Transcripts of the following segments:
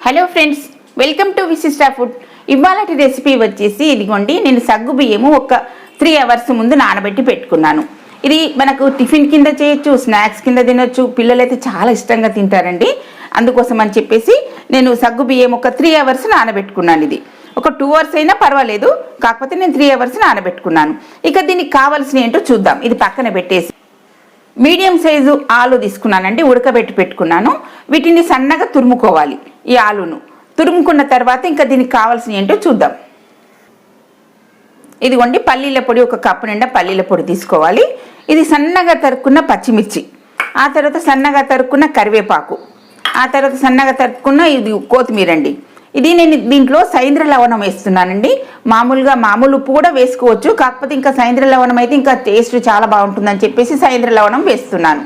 Hello friends, welcome to విశిష్ట food. ఇవాళటి recipe వచ్చేసి ఇదిగోండి, నేను సగ్గు బియ్యము ఒక 3 hours ముందు నానబెట్టి పెట్టుకున్నాను. ఇది మనకు టిఫిన్ కింద చేయొచ్చు, స్నాక్స్ కింద తినొచ్చు. పిల్లలైతే చాలా ఇష్టంగా తింటారండి. అందుకోసం అని చెప్పేసి నేను సగ్గు బియ్యం ఒక 3 hours నానబెట్టుకున్నాను. ఇది ఒక 2 hours అయినా పర్వాలేదు, కాకపోతే నేను 3 hours నానబెట్టుకున్నాను. ఇక దీనికి కావాల్సిన ఏంటో చూద్దాం. ఇది పక్కన పెట్టేసి మీడియం సైజు ఆలు తీసుకున్నానండి, ఉడకబెట్టి పెట్టుకున్నాను. వీటిని సన్నగా తురుముకోవాలి. ఈ ఆలును తురుముకున్న తర్వాత ఇంకా దీనికి కావాల్సిన ఏంటో చూద్దాం. ఇదిగోండి, పల్లీల పొడి, ఒక కప్పు నిండా పల్లీల పొడి తీసుకోవాలి. ఇది సన్నగా తరుక్కున్న పచ్చిమిర్చి, ఆ తర్వాత సన్నగా తరుక్కున్న కరివేపాకు, ఆ తర్వాత సన్నగా తరుక్కున్న ఇది కొత్తిమీర అండి. ఇది నేను దీంట్లో సైంద్ర లవణం వేస్తున్నానండి. మామూలు ఉప్పు కూడా వేసుకోవచ్చు, కాకపోతే ఇంకా సైంద్ర లవణం అయితే ఇంకా టేస్ట్ చాలా బాగుంటుందని చెప్పేసి సైంద్ర లవణం వేస్తున్నాను.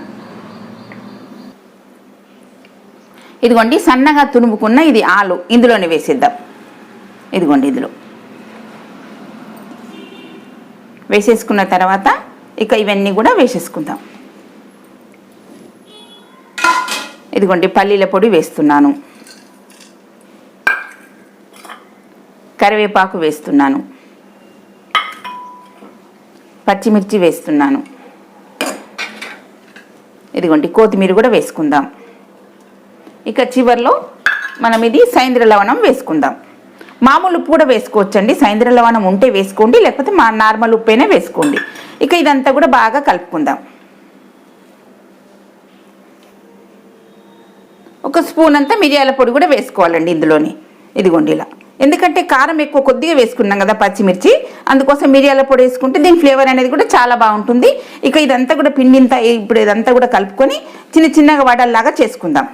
ఇదిగోండి, సన్నగా తురుముకున్న ఇది ఆలు ఇందులోనే వేసేద్దాం. ఇదిగోండి, ఇందులో వేసేసుకున్న తర్వాత ఇక ఇవన్నీ కూడా వేసేసుకుందాం. ఇదిగోండి, పల్లీల పొడి వేస్తున్నాను, కరివేపాకు వేస్తున్నాను, పచ్చిమిర్చి వేస్తున్నాను. ఇదిగోండి, కొత్తిమీర కూడా వేసుకుందాం. ఇక చివర్లో మనం ఇది సైంద్ర లవణం వేసుకుందాం. మామూలు ఉప్పు కూడా వేసుకోవచ్చండి, సైంద్ర లవణం ఉంటే వేసుకోండి, లేకపోతే నార్మల్ ఉప్పు అయినా వేసుకోండి. ఇక ఇదంతా కూడా బాగా కలుపుకుందాం. ఒక స్పూన్ అంతా మిరియాల పొడి కూడా వేసుకోవాలండి ఇందులోని. ఇదిగోండి ఇలా, ఎందుకంటే కారం ఎక్కువ కొద్దిగా వేసుకున్నాం కదా పచ్చిమిర్చి, అందుకోసం మిరియాల పొడి వేసుకుంటే దీని ఫ్లేవర్ అనేది కూడా చాలా బాగుంటుంది. ఇక ఇదంతా కూడా పిండింతా ఇప్పుడు ఇదంతా కూడా కలుపుకొని చిన్న చిన్నగా వడల్లాగా చేసుకుందాం.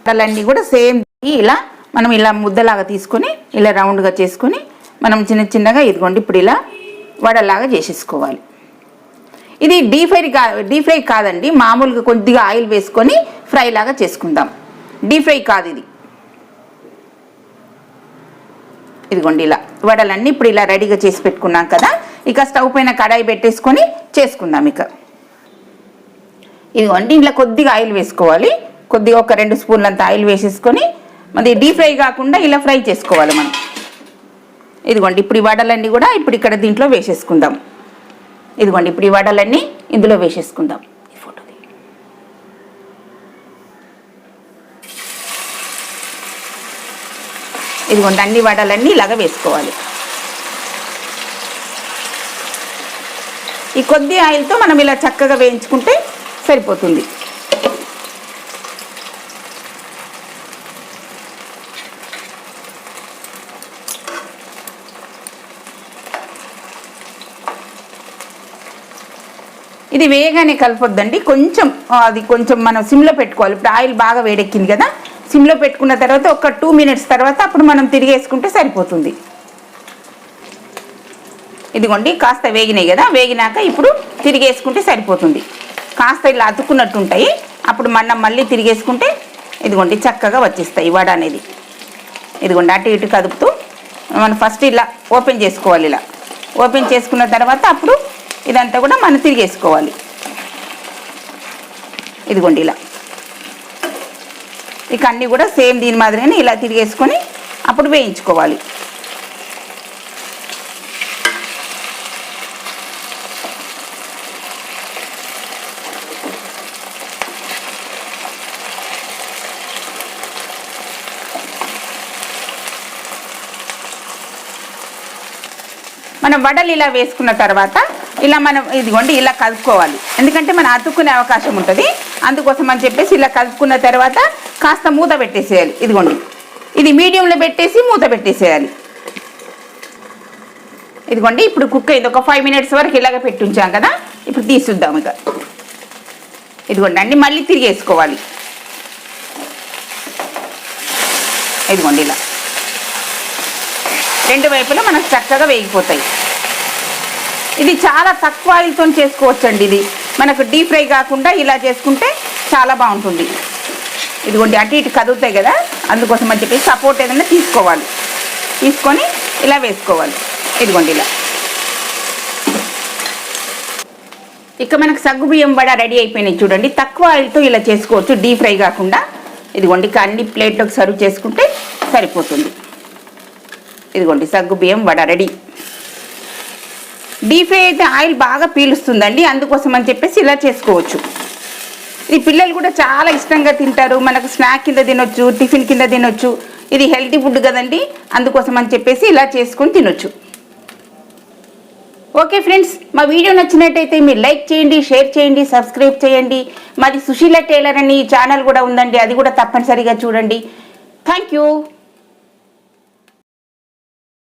వడలన్నీ కూడా సేమ్ ఇలా మనం ఇలా ముద్దలాగా తీసుకొని ఇలా రౌండ్గా చేసుకొని మనం చిన్న చిన్నగా ఇదిగోండి ఇప్పుడు ఇలా వడల్లాగా చేసేసుకోవాలి. ఇది డీప్ ఫ్రై కాదండి, మామూలుగా కొద్దిగా ఆయిల్ వేసుకొని ఫ్రై లాగా చేసుకుందాం. డీప్ ఫ్రై కాదు ఇది. ఇదిగోండి, ఇలా వడలన్నీ ఇప్పుడు ఇలా రెడీగా చేసి పెట్టుకున్నాం కదా. ఇక స్టవ్ పైన కడాయి పెట్టేసుకొని చేసుకుందాం. ఇక ఇదిగోండి, ఇంట్లో కొద్దిగా ఆయిల్ వేసుకోవాలి. కొద్దిగా ఒక 2 స్పూన్లంత ఆయిల్ వేసేసుకొని మరి డీప్ ఫ్రై కాకుండా ఇలా ఫ్రై చేసుకోవాలి మనం. ఇదిగోండి, ఇప్పుడు ఈ వడలన్నీ కూడా ఇప్పుడు ఇక్కడ దీంట్లో వేసేసుకుందాం. ఇదిగోండి, ఇప్పుడు ఈ వడలన్నీ ఇందులో వేసేసుకుందాం. ఈ ఫోటోది ఇదిగోండి, అన్ని వడలన్నీ ఇలాగ వేసుకోవాలి. ఈ కొద్ది ఆయిల్తో మనం ఇలా చక్కగా వేయించుకుంటే సరిపోతుంది. ఇది వేయగానే కలపొద్దండి, కొంచెం మనం సిమ్లో పెట్టుకోవాలి. ఇప్పుడు ఆయిల్ బాగా వేడెక్కింది కదా, సిమ్లో పెట్టుకున్న తర్వాత ఒక 2 minutes తర్వాత అప్పుడు మనం తిరిగేసుకుంటే సరిపోతుంది. ఇదిగోండి, కాస్త వేగినాయి కదా, వేగినాక ఇప్పుడు తిరిగేసుకుంటే సరిపోతుంది. కాస్త ఇలా అతుక్కున్నట్టు ఉంటాయి, అప్పుడు మనం మళ్ళీ తిరిగేసుకుంటే ఇదిగోండి చక్కగా వచ్చేస్తాయి వడ అనేది. ఇదిగోండి, అటు ఇటు కదుపుతూ మనం ఫస్ట్ ఇలా ఓపెన్ చేసుకోవాలి. ఇలా ఓపెన్ చేసుకున్న తర్వాత అప్పుడు ఇదంతా కూడా మనం తిరిగేసుకోవాలి. ఇదిగోండి ఇలా, ఇక అన్నీ కూడా సేమ్ దీని మాదిరిగానే ఇలా తిరిగేసుకొని అప్పుడు వేయించుకోవాలి. మనం వడలు ఇలా వేసుకున్న తర్వాత ఇలా మనం ఇదిగోండి ఇలా కలుపుకోవాలి, ఎందుకంటే మనం అతుక్కునే అవకాశం ఉంటుంది. అందుకోసం అని చెప్పేసి ఇలా కలుపుకున్న తర్వాత కాస్త మూత పెట్టేసేయాలి. ఇదిగోండి, ఇది మీడియంలో పెట్టేసి మూత పెట్టేసేయాలి. ఇదిగోండి, ఇప్పుడు కుక్ అయింది. ఒక 5 minutes వరకు ఇలాగ పెట్టి ఉంచాం కదా, ఇప్పుడు తీసుద్దాం. ఇక ఇదిగోండి అన్ని మళ్ళీ తిరిగేసుకోవాలి. ఇదిగోండి ఇలా 2 వైపులా మనకు చక్కగా వేగిపోతాయి. ఇది చాలా తక్కువ ఆయిల్తో చేసుకోవచ్చండి. ఇది మనకు డీప్ ఫ్రై కాకుండా ఇలా చేసుకుంటే చాలా బాగుంటుంది. ఇదిగోండి, అటు ఇటు కదుగుతాయి కదా, అందుకోసం అని చెప్పి సపోర్ట్ ఏదైనా తీసుకోవాలి. తీసుకొని ఇలా వేసుకోవాలి. ఇదిగోండి ఇలా. ఇక మనకు సగ్గుబియ్యం వడ రెడీ అయిపోయినాయి చూడండి. తక్కువ ఆయిల్తో ఇలా చేసుకోవచ్చు, డీప్ ఫ్రై కాకుండా. ఇదిగోండి అన్ని ప్లేట్లోకి సర్వ్ చేసుకుంటే సరిపోతుంది. ఇదిగోండి సగ్గుబియ్యం వడ రెడీ. డీప్ ఫ్రై అయితే ఆయిల్ బాగా పీలుస్తుందండి, అందుకోసం అని చెప్పేసి ఇలా చేసుకోవచ్చు. ఈ పిల్లలు కూడా చాలా ఇష్టంగా తింటారు, మనకు స్నాక్ కింద తినొచ్చు, టిఫిన్ కింద తినొచ్చు. ఇది హెల్తీ ఫుడ్ కదండి, అందుకోసం అని చెప్పేసి ఇలా చేసుకొని తినొచ్చు. ఓకే ఫ్రెండ్స్, మా వీడియో నచ్చినట్టయితే మీరు లైక్ చేయండి, షేర్ చేయండి, సబ్స్క్రైబ్ చేయండి. మాది సుశీల టైలర్ అని ఛానల్ కూడా ఉందండి, అది కూడా తప్పనిసరిగా చూడండి. Thank you.